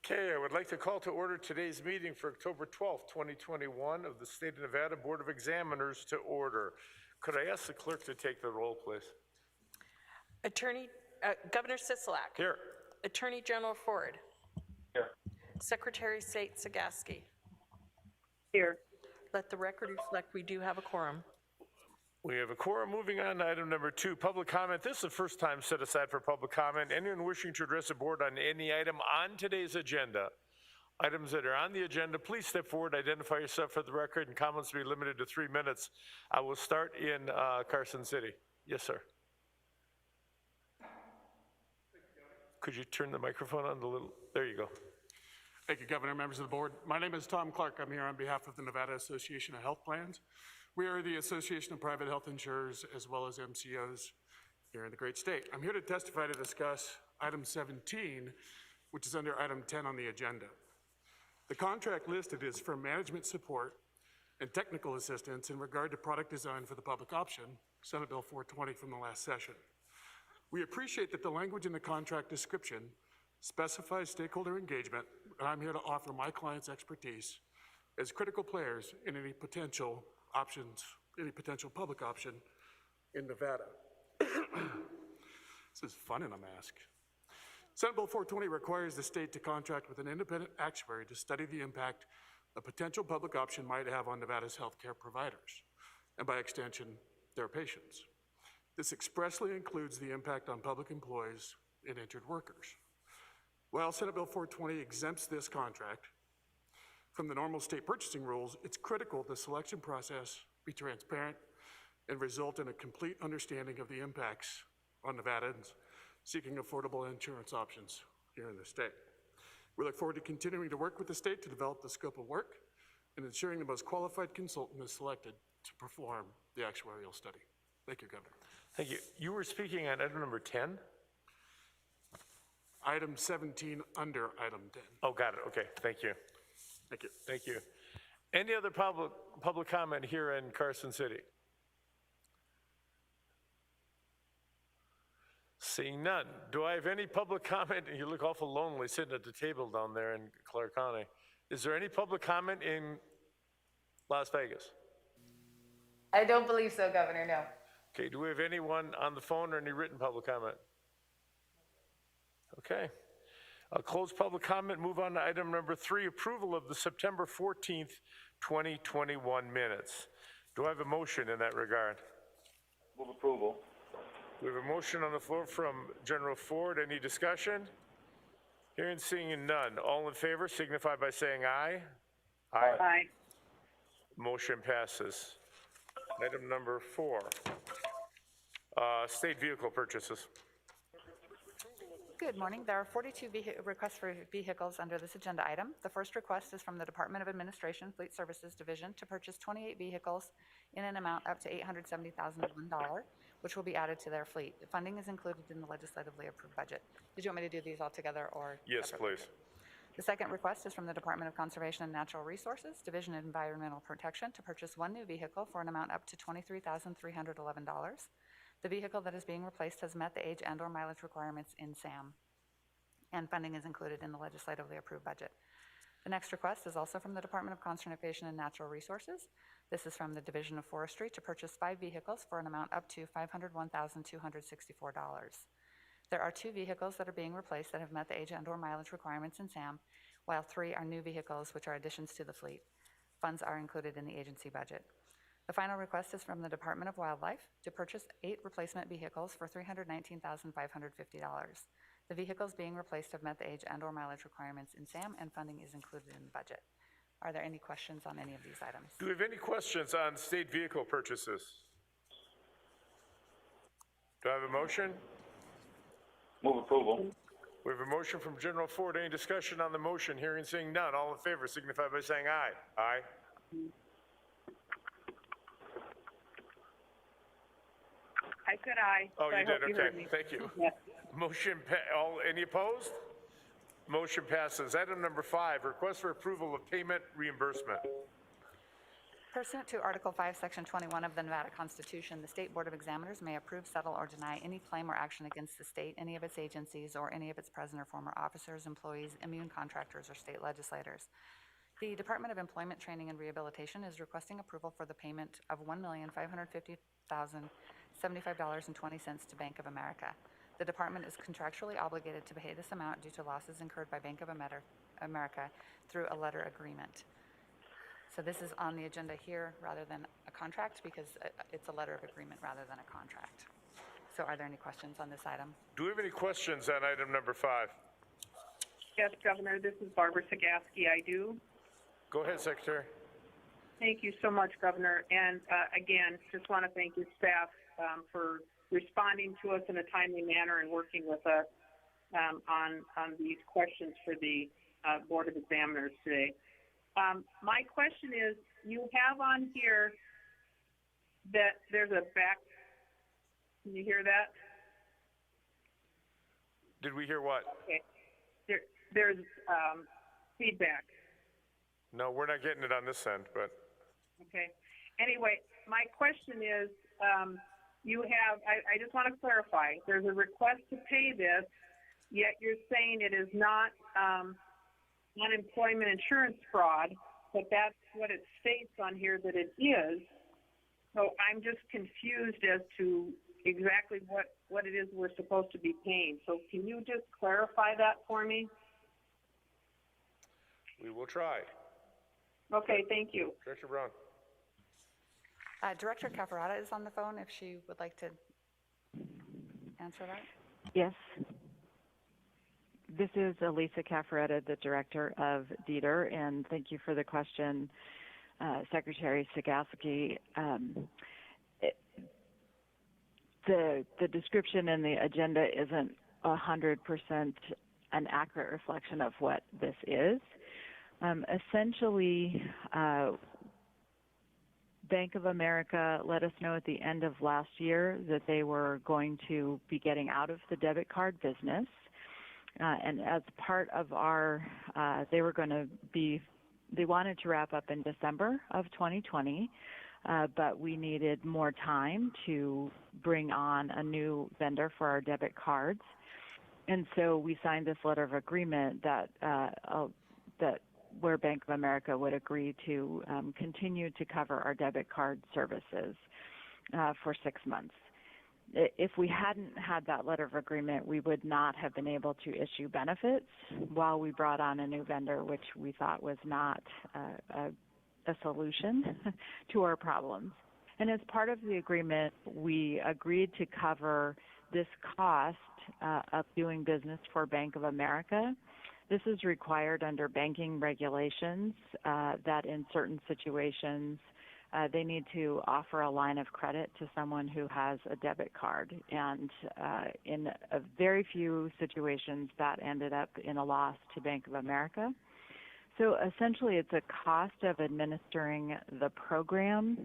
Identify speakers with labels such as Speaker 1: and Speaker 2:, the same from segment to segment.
Speaker 1: Okay, I would like to call to order today's meeting for October 12th, 2021 of the State of Nevada Board of Examiners to order. Could I ask the clerk to take the roll, please?
Speaker 2: Governor Sisolak.
Speaker 1: Here.
Speaker 2: Attorney General Ford.
Speaker 3: Here.
Speaker 2: Secretary State Sagaski.
Speaker 4: Here.
Speaker 2: Let the record reflect we do have a quorum.
Speaker 1: We have a quorum. Moving on to item number 2, public comment. This is the first time set aside for public comment. Anyone wishing to address the board on any item on today's agenda, items that are on the agenda, please step forward, identify yourself for the record, and comments will be limited to 3 minutes. I will start in Carson City. Yes, sir. Could you turn the microphone on a little? There you go.
Speaker 5: Thank you, Governor, members of the board. My name is Tom Clark. I'm here on behalf of the Nevada Association of Health Plans. We are the Association of Private Health Insurers as well as MCOs here in the great state. I'm here to testify to discuss item 17, which is under item 10 on the agenda. The contract listed is for management support and technical assistance in regard to product design for the public option, Senate Bill 420 from the last session. We appreciate that the language in the contract description specifies stakeholder engagement, and I'm here to offer my clients' expertise as critical players in any potential options, any potential public option in Nevada. This is fun in a mask. Senate Bill 420 requires the state to contract with an independent actuary to study the impact a potential public option might have on Nevada's healthcare providers, and by extension, their patients. This expressly includes the impact on public employees and injured workers. While Senate Bill 420 exempts this contract from the normal state purchasing rules, it's critical the selection process be transparent and result in a complete understanding of the impacts on Nevadans seeking affordable insurance options here in the state. We look forward to continuing to work with the state to develop the scope of work and ensuring the most qualified consultant is selected to perform the actuarial study. Thank you, Governor.
Speaker 1: Thank you. You were speaking on item number 10?
Speaker 5: Item 17 under item 10.
Speaker 1: Oh, got it. Okay, thank you.
Speaker 5: Thank you.
Speaker 1: Thank you. Any other public comment here in Carson City? Seeing none. Do I have any public comment? You look awful lonely sitting at the table down there in Clark County. Is there any public comment in Las Vegas?
Speaker 4: I don't believe so, Governor, no.
Speaker 1: Okay, do we have anyone on the phone or any written public comment? Okay. I'll close public comment, move on to item number 3, approval of the September 14th, 2021 minutes. Do I have a motion in that regard?
Speaker 3: Move approval.
Speaker 1: We have a motion on the floor from General Ford. Any discussion? Hearing, seeing none. All in favor signify by saying aye. Aye.
Speaker 4: Aye.
Speaker 1: Motion passes. Item number 4, state vehicle purchases.
Speaker 6: Good morning. There are 42 requests for vehicles under this agenda item. The first request is from the Department of Administration Fleet Services Division to purchase 28 vehicles in an amount up to $870,001, which will be added to their fleet. The funding is included in the legislatively approved budget. Did you want me to do these all together or?
Speaker 1: Yes,
Speaker 6: separately?
Speaker 1: please.
Speaker 6: The second request is from the Department of Conservation and Natural Resources, Division of Environmental Protection, to purchase 1 new vehicle for an amount up to $23,311. The vehicle that is being replaced has met the age and/or mileage requirements in SAM, and funding is included in the legislatively approved budget. The next request is also from the Department of Conservation and Natural Resources. This is from the Division of Forestry to purchase 5 vehicles for an amount up to $501,264. There are 2 vehicles that are being replaced that have met the age and/or mileage requirements in SAM, while 3 are new vehicles, which are additions to the fleet. Funds are included in the agency budget. The final request is from the Department of Wildlife to purchase 8 replacement vehicles for $319,550. The vehicles being replaced have met the age and/or mileage requirements in SAM, and funding is included in the budget. Are there any questions on any of these items?
Speaker 1: Do we have any questions on state vehicle purchases? Do I have a motion?
Speaker 3: Move approval.
Speaker 1: We have a motion from General Ford. Any discussion on the motion? Hearing, seeing none. All in favor signify by saying aye. Aye.
Speaker 4: I said aye.
Speaker 1: Oh,
Speaker 4: so I
Speaker 1: you did,
Speaker 4: hope heard
Speaker 1: okay,
Speaker 4: me.
Speaker 1: thank you.
Speaker 4: Yeah.
Speaker 1: Motion, any opposed? Motion passes. Item number 5, request for approval of payment reimbursement.
Speaker 6: Pursuant to Article 5, Section 21 of the Nevada Constitution, the State Board of Examiners may approve, settle, or deny any claim or action against the state, any of its agencies, or any of its present or former officers, employees, immune contractors, or state legislators. The Department of Employment, Training, and Rehabilitation is requesting approval for the payment of $1,550,075.20 to Bank of America. The department is contractually obligated to pay this amount due to losses incurred by Bank of America through a letter agreement. So this is on the agenda here rather than a contract because it's a letter of agreement rather than a contract. So are there any questions on this item?
Speaker 1: Do we have any questions on item number 5?
Speaker 4: Yes, Governor, this is Barbara Sagaski. I do.
Speaker 1: Go ahead, Secretary.
Speaker 4: Thank you so much, Governor. And again, just want to thank your staff for responding to us in a timely manner and working with us on these questions for the Board of Examiners today. My question is, you have on here that there's a back, can you hear that?
Speaker 1: Did we hear what?
Speaker 4: Okay. There's feedback.
Speaker 1: No, we're not getting it on this end, but
Speaker 4: Okay. Anyway, my question is, you have, I just want to clarify, there's a request to pay this, yet you're saying it is not unemployment insurance fraud, but that's what it states on here that it is. So I'm just confused as to exactly what it is we're supposed to be paying. So can you just clarify that for me?
Speaker 1: we will try.
Speaker 4: Okay, thank you.
Speaker 1: Director Brown.
Speaker 6: Director Cafarata is on the phone if she would like to answer that.
Speaker 7: Yes. This is Elisa Cafaretta, the director of DETR, and thank you for the question, Secretary Sagaski. The description in the agenda isn't 100% an accurate reflection of what this is. Essentially, Bank of America let us know at the end of last year that they were going to be getting out of the debit card business. And as part of our, they wanted to wrap up in December of 2020, but we needed more time to bring on a new vendor for our debit cards. And so we signed this letter of agreement that where Bank of America would agree to continue to cover our debit card services for 6 months. If we hadn't had that letter of agreement, we would not have been able to issue benefits while we brought on a new vendor, which we thought was not a solution to our problems. And as part of the agreement, we agreed to cover this cost of doing business for Bank of America. This is required under banking regulations that in certain situations they need to offer a line of credit to someone who has a debit card. And in a very few situations, that ended up in a loss to Bank of America. So essentially, it's a cost of administering the program.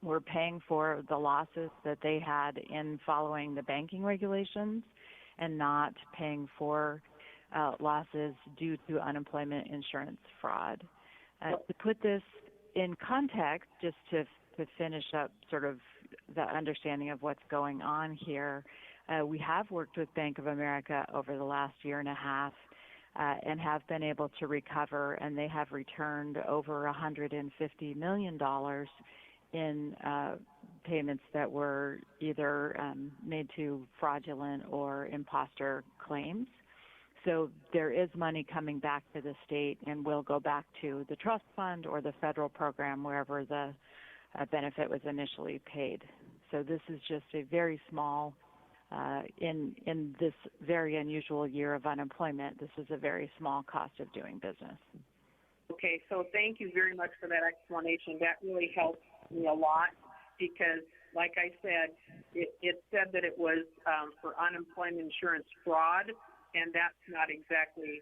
Speaker 7: We're paying for the losses that they had in following the banking regulations and not paying for losses due to unemployment insurance fraud. To put this in context, just to finish up sort of the understanding of what's going on here, we have worked with Bank of America over the last year and a half and have been able to recover, and they have returned over $150 million in payments that were either made to fraudulent or imposter claims. So there is money coming back to the state and will go back to the trust fund or the federal program, wherever the benefit was initially paid. So this is just a very small, in this very unusual year of unemployment, this is a very small cost of doing business.
Speaker 4: Okay, so thank you very much for that explanation. That really helped me a lot because, like I said, it said that it was for unemployment insurance fraud, and that's not exactly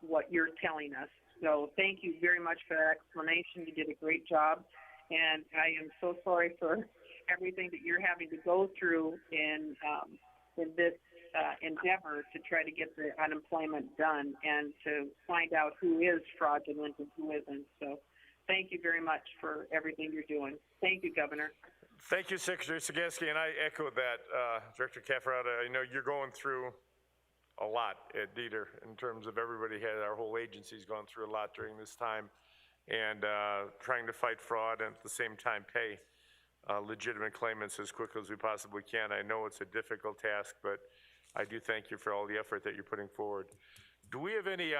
Speaker 4: what you're telling us. So thank you very much for that explanation. You did a great job, and I am so sorry for everything that you're having to go through in this endeavor to try to get the unemployment done and to find out who is fraudulent and who isn't. So thank you very much for everything you're doing. Thank you, Governor.
Speaker 1: Thank you, Secretary Sagaski, and I echo that. Director Cafarata, I know you're going through a lot at Dieter in terms of everybody our whole agency's gone through a lot during this time, and trying to fight fraud and at the same time pay legitimate claimants as quickly as we possibly can. I know it's a difficult task, but I do thank you for all the effort that you're putting forward. Do we have any,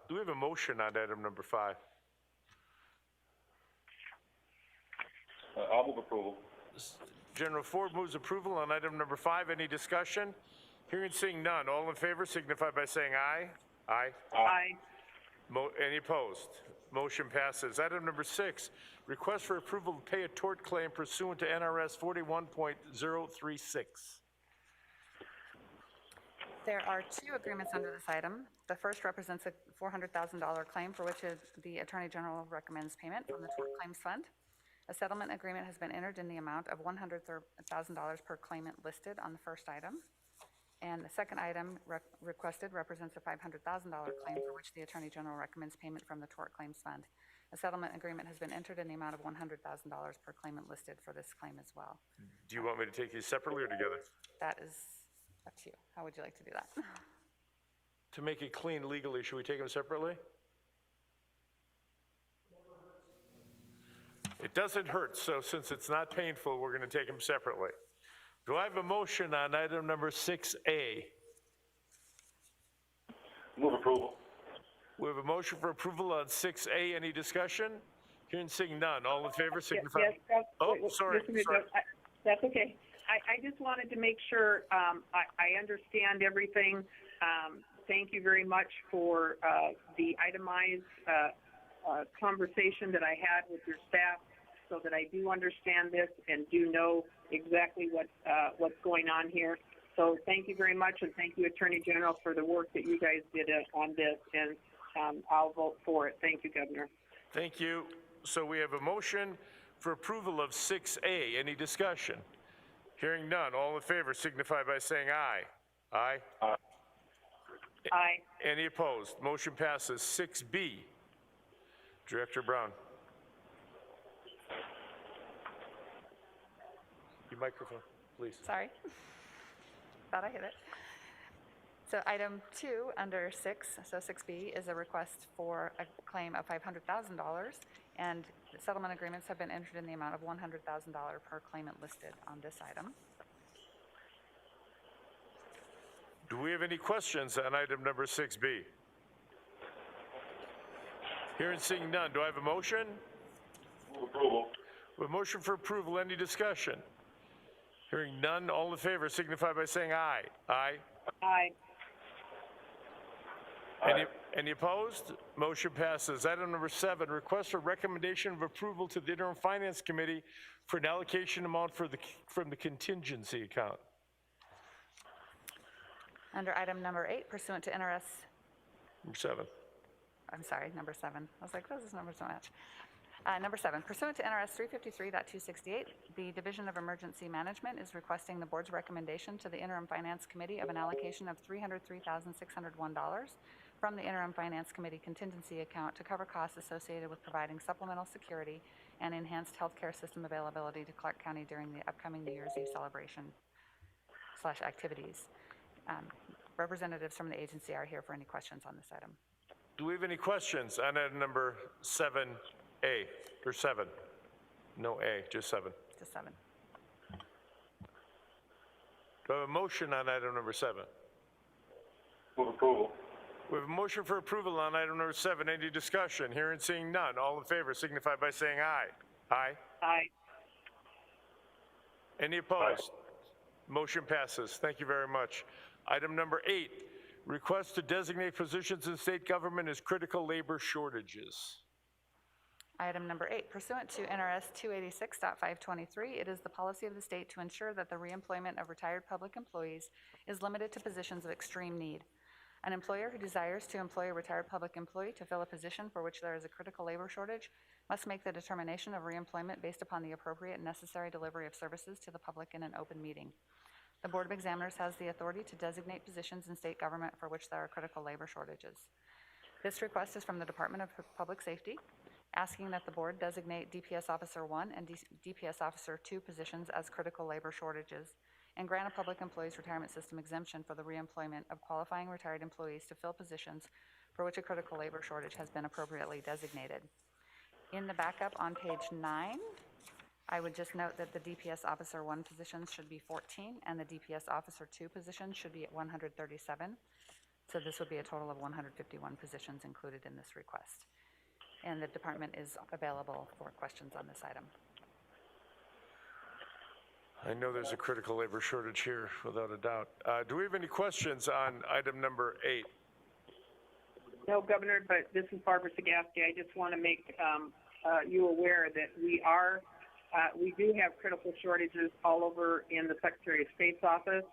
Speaker 1: do we have a motion on item number 5?
Speaker 3: I'll move approval.
Speaker 1: General Ford moves approval on item number 5. Any discussion? Hearing and seeing none. All in favor signify by saying aye. Aye.
Speaker 4: Aye.
Speaker 1: Any opposed? Motion passes. Item number 6, request for approval to pay a tort claim pursuant to NRS 41.036.
Speaker 6: There are 2 agreements under this item. The first represents a $400,000 claim for which the Attorney General recommends payment from the Tort Claims Fund. A settlement agreement has been entered in the amount of $100,000 per claimant listed on the first item. And the second item requested represents a $500,000 claim for which the Attorney General recommends payment from the Tort Claims Fund. A settlement agreement has been entered in the amount of $100,000 per claimant listed for this claim as well.
Speaker 1: Do you want me to take these separately or together?
Speaker 6: That is up to you. How would you like to do that?
Speaker 1: To make it clean legally, should we take them separately? It doesn't hurt, so since it's not painful, we're going to take them separately. Do I have a motion on item number 6A?
Speaker 3: Move approval.
Speaker 1: We have a motion for approval on 6A. Any discussion? Hearing and seeing none. All in favor signify.
Speaker 4: Yes,
Speaker 1: Oh, sorry.
Speaker 4: That's okay. I just wanted to make sure I understand everything. Thank you very much for the itemized conversation that I had with your staff so that I do understand this and do know exactly what's going on here. So thank you very much, and thank you, Attorney General, for the work that you guys did on this, and I'll vote for it. Thank you, Governor.
Speaker 1: Thank you. So we have a motion for approval of 6A. Any discussion? Hearing none. All in favor signify by saying aye. Aye.
Speaker 4: Aye.
Speaker 1: Any opposed? Motion passes. 6B. Director Brown. Your microphone, please.
Speaker 6: Sorry. Thought I hit it. So item 2 under 6, so 6B, is a request for a claim of $500,000, and settlement agreements have been entered in the amount of $100,000 per claimant listed on this item.
Speaker 1: Do we have any questions on item number 6B? Hearing and seeing none. Do I have a motion?
Speaker 3: Move approval.
Speaker 1: With motion for approval, any discussion? Hearing none, all in favor signify by saying aye. Aye.
Speaker 4: Aye.
Speaker 1: Any opposed? Motion passes. Item number 7, request for recommendation of approval to the Interim Finance Committee for an allocation amount from the contingency account.
Speaker 6: Under item number 8, pursuant to NRS,
Speaker 1: Number 7.
Speaker 6: I'm sorry, number 7. I was like, those numbers don't match. Number 7, pursuant to NRS 353.268, the Division of Emergency Management is requesting the board's recommendation to the Interim Finance Committee of an allocation of $303,601 from the Interim Finance Committee contingency account to cover costs associated with providing supplemental security and enhanced healthcare system availability to Clark County during the upcoming New Year's Eve celebration / activities. Representatives from the agency are here for any questions on this item.
Speaker 1: Do we have any questions on item number 7A, or 7? No A, just 7.
Speaker 6: Just 7.
Speaker 1: Do I have a motion on item number 7?
Speaker 3: Move approval.
Speaker 1: We have a motion for approval on item number 7. Any discussion? Hearing and seeing none. All in favor signify by saying aye. Aye.
Speaker 4: Aye.
Speaker 1: Any opposed? Motion passes. Thank you very much. Item number 8, request to designate positions in state government as critical labor shortages.
Speaker 6: Item number 8, pursuant to NRS 286.523, it is the policy of the state to ensure that the reemployment of retired public employees is limited to positions of extreme need. An employer who desires to employ a retired public employee to fill a position for which there is a critical labor shortage must make the determination of reemployment based upon the appropriate and necessary delivery of services to the public in an open meeting. The Board of Examiners has the authority to designate positions in state government for which there are critical labor shortages. This request is from the Department of Public Safety. asking that the board designate DPS Officer 1 and DPS Officer 2 positions as critical labor shortages, and grant a public employees retirement system exemption for the reemployment of qualifying retired employees to fill positions for which a critical labor shortage has been appropriately designated. In the backup on page 9, I would just note that the DPS Officer 1 positions should be 14, and the DPS Officer 2 positions should be at 137. So this would be a total of 151 positions included in this request. And the department is available for questions on this item.
Speaker 1: I know there's a critical labor shortage here, without a doubt. Do we have any questions on item number 8?
Speaker 4: No, Governor, but this is Barbara Sagaski. I just want to make you aware that we do have critical shortages all over in the Secretary of State's office.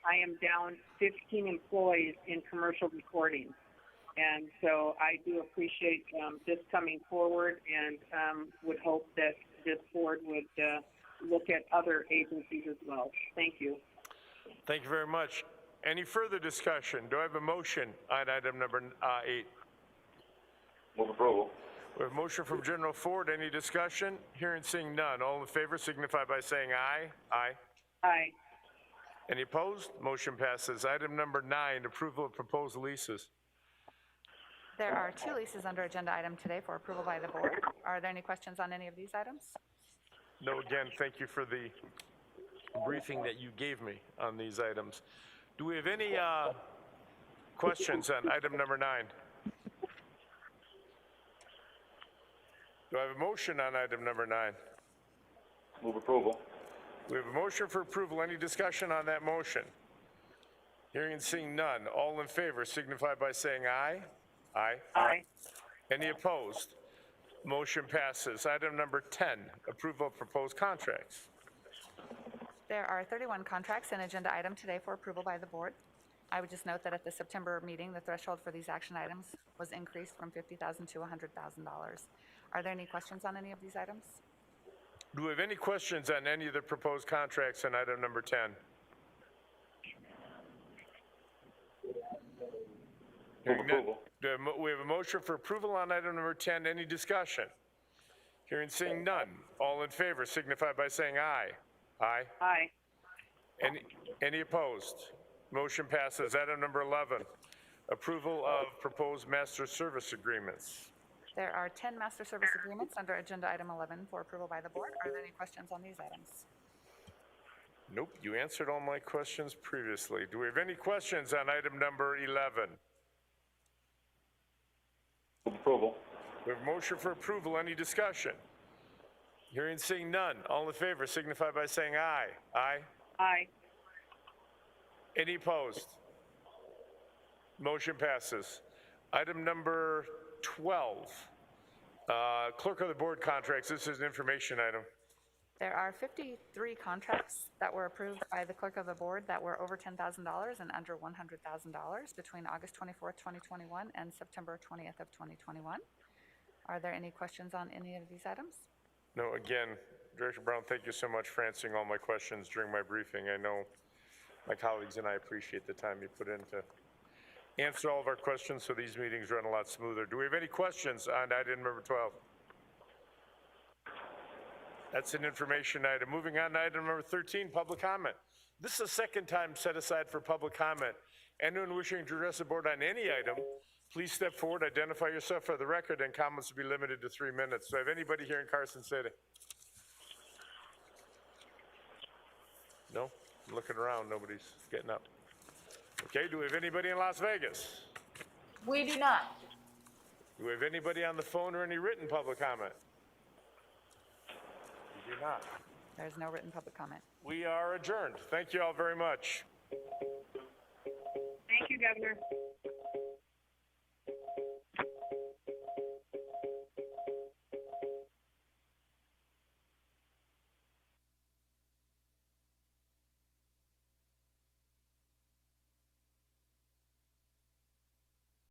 Speaker 4: I am down 15 employees in commercial recording. And so I do appreciate this coming forward, and would hope that this board would look at other agencies as well. Thank you.
Speaker 1: Thank you very much. Any further discussion? Do I have a motion on item number 8?
Speaker 3: Move approval.
Speaker 1: We have a motion from General Ford. Any discussion? Hearing, seeing none. All in favor signify by saying aye. Aye.
Speaker 4: Aye.
Speaker 1: Any opposed? Motion passes. Item number 9, approval of proposed leases.
Speaker 6: There are 2 leases under agenda item today for approval by the board. Are there any questions on any of these items?
Speaker 1: No, again, thank you for the briefing that you gave me on these items. Do we have any questions on item number 9? Do I have a motion on item number 9?
Speaker 3: Move approval.
Speaker 1: We have a motion for approval. Any discussion on that motion? Hearing and seeing none. All in favor signify by saying aye. Aye.
Speaker 4: Aye.
Speaker 1: Any opposed? Motion passes. Item number 10, approval of proposed contracts.
Speaker 6: There are 31 contracts in agenda item today for approval by the board. I would just note that at the September meeting, the threshold for these action items was increased from $50,000 to $100,000. Are there any questions on any of these items?
Speaker 1: Do we have any questions on any of the proposed contracts on item number 10?
Speaker 3: Move approval.
Speaker 1: We have a motion for approval on item number 10. Any discussion? Hearing, seeing none. All in favor signify by saying aye. Aye.
Speaker 4: Aye.
Speaker 1: Any opposed? Motion passes. Item number 11, approval of proposed master service agreements.
Speaker 6: There are 10 master service agreements under agenda item 11 for approval by the board. Are there any questions on these items?
Speaker 1: Nope, you answered all my questions previously. Do we have any questions on item number 11?
Speaker 3: Move approval.
Speaker 1: We have a motion for approval. Any discussion? Hearing, seeing none. All in favor signify by saying aye. Aye.
Speaker 4: Aye.
Speaker 1: Any opposed? Motion passes. Item number 12, clerk of the board contracts. This is an information item.
Speaker 6: There are 53 contracts that were approved by the clerk of the board that were over $10,000 and under $100,000 between August 24th, 2021 and September 20th of 2021. Are there any questions on any of these items?
Speaker 1: No, again, Director Brown, thank you so much for answering all my questions during my briefing. I know my colleagues and I appreciate the time you put in to answer all of our questions so these meetings run a lot smoother. Do we have any questions on item number 12? That's an information item. Moving on to item number 13, public comment. This is the second time set aside for public comment. Anyone wishing to address the board on any item, please step forward, identify yourself for the record, and comments will be limited to 3 minutes. Do I have anybody here in Carson City? No? I'm looking around, nobody's getting up. Okay, do we have anybody in Las Vegas?
Speaker 8: We do not.
Speaker 1: Do we have anybody on the phone or any written public comment? We do not.
Speaker 6: There's no written public comment.
Speaker 1: We are adjourned. Thank you all very much.
Speaker 4: Thank you, Governor.